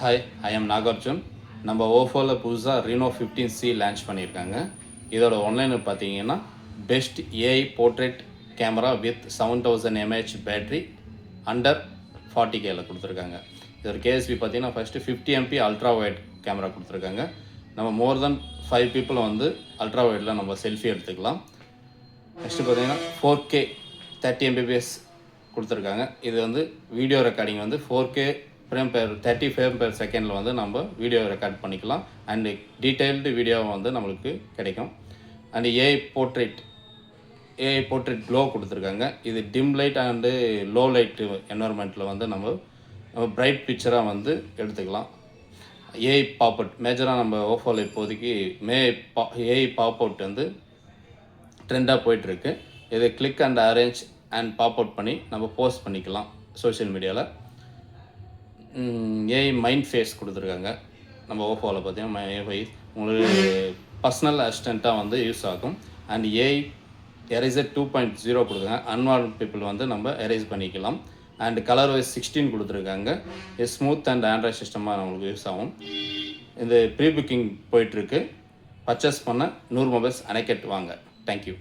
Hi, I am Nagarjun. நம்ம ஓஃபோவில் புதுசாக Reno 15C launch பண்ணியிருக்காங்க. இதோட ஒன்லைன் பார்த்தீங்கன்னா best AI portrait camera with 7000 mAh battery under 40Kல கொடுத்துருக்காங்க. இதோட கேஎஸ்பி பார்த்தீங்கன்னா first 50 MP ultra wide camera கொடுத்துருக்காங்க. நம்ம மோர் தென் 5 பீப்புளை வந்து அல்ட்ரா வைடில் நம்ம செல்ஃபி எடுத்துக்கலாம். நெக்ஸ்ட்டு பார்த்தீங்கன்னா 4K 30 Mbps கொடுத்துருக்காங்க. இது வந்து வீடியோ ரெக்கார்டிங் வந்து 4K frame per 30 frame per செகண்டில் வந்து நம்ம வீடியோ ரெக்கார்ட் பண்ணிக்கலாம். அண்டு டீட்டெயில்டு வீடியோவை வந்து நம்மளுக்கு கிடைக்கும். அண்டு ஏஐ போர்ட்ரேட் க்ளோ கொடுத்துருக்காங்க. இது dim light and low light என்வரன்மெண்ட்டில் வந்து நம்ம பிரைட் பிக்சராக வந்து எடுத்துக்கலாம். ஏஐ பாப்அவுட் மேஜராக நம்ம ஓஃபோவில் இப்போதைக்கு ஏஐ பாப்அவுட் வந்து ட்ரெண்டாக போயிட்டுருக்கு. இது கிளிக் அண்ட் அரேஞ்ச் அண்ட் பாப்அவுட் பண்ணி நம்ம போஸ்ட் பண்ணிக்கலாம் சோஷியல் மீடியாவில். ஏஐ மைண்ட் ஃபேஸ் கொடுத்துருக்காங்க. நம்ம ஓஃபோவில் பார்த்தீங்கன்னா ஏஐ உங்களுக்கு பர்சனல் அசிஸ்டண்ட்டாக வந்து யூஸ் ஆகும். அண்ட் ஏஐ எரேசர் 2.0 கொடுத்துருக்காங்க. அன்வான்ட் பீப்புள் வந்து நம்ம எரேஸ் பண்ணிக்கலாம். அண்ட் கலர் வைஸ் 16 கொடுத்துருக்காங்க. இது ஸ்மூத் அண்ட் ஆண்ட்ராய்ட் சிஸ்டமாக நம்மளுக்கு யூஸ் ஆகும். இந்த ப்ரீ புக்கிங் போயிட்டுருக்கு. பர்ச்சேஸ் பண்ண 100 மொபைல்ஸ் அணைக்கட்டு வாங்க. தேங்க்யூ.